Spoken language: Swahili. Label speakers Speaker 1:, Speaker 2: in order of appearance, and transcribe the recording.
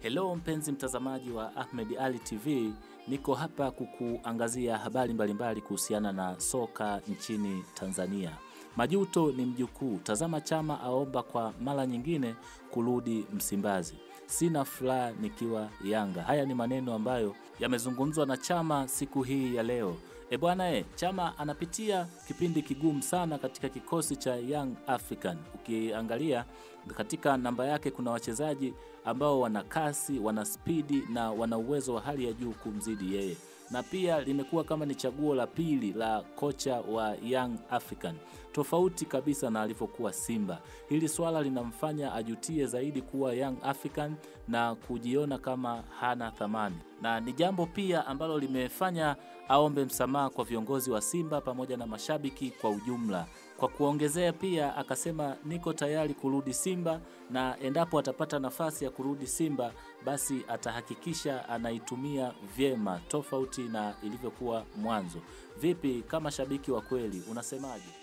Speaker 1: Hello mpenzi mtazamaji wa Ahmed Ali TV, niko hapa kukuangazia habari mbalimbali kuhusiana na soka nchini Tanzania. Majuto ni mjukuu, tazama Chama aomba kwa mara nyingine kurudi Msimbazi. Sina furaha nikiwa Yanga. Haya ni maneno ambayo yamezungumzwa na Chama siku hii ya leo. Chama anapitia kipindi kigumu sana katika kikosi cha Young African. Ukiangalia katika namba yake kuna wachezaji ambao wana kasi, wana spidi na wana uwezo wa hali ya juu kumzidi yeye. Na pia limekuwa kama ni chaguo la pili la kocha wa Young African, tofauti kabisa na alivyokuwa Simba. Hili swala linamfanya ajutie zaidi kuwa Young African na kujiona kama hana thamani. Na ni jambo pia ambalo limefanya aombe msamaha kwa viongozi wa Simba pamoja na mashabiki kwa ujumla. Kwa kuongezea pia akasema niko tayari kurudi Simba, na endapo atapata nafasi ya kurudi Simba basi atahakikisha anaitumia vyema tofauti na ilivyokuwa mwanzo. Vipi kama shabiki wa kweli unasemaje?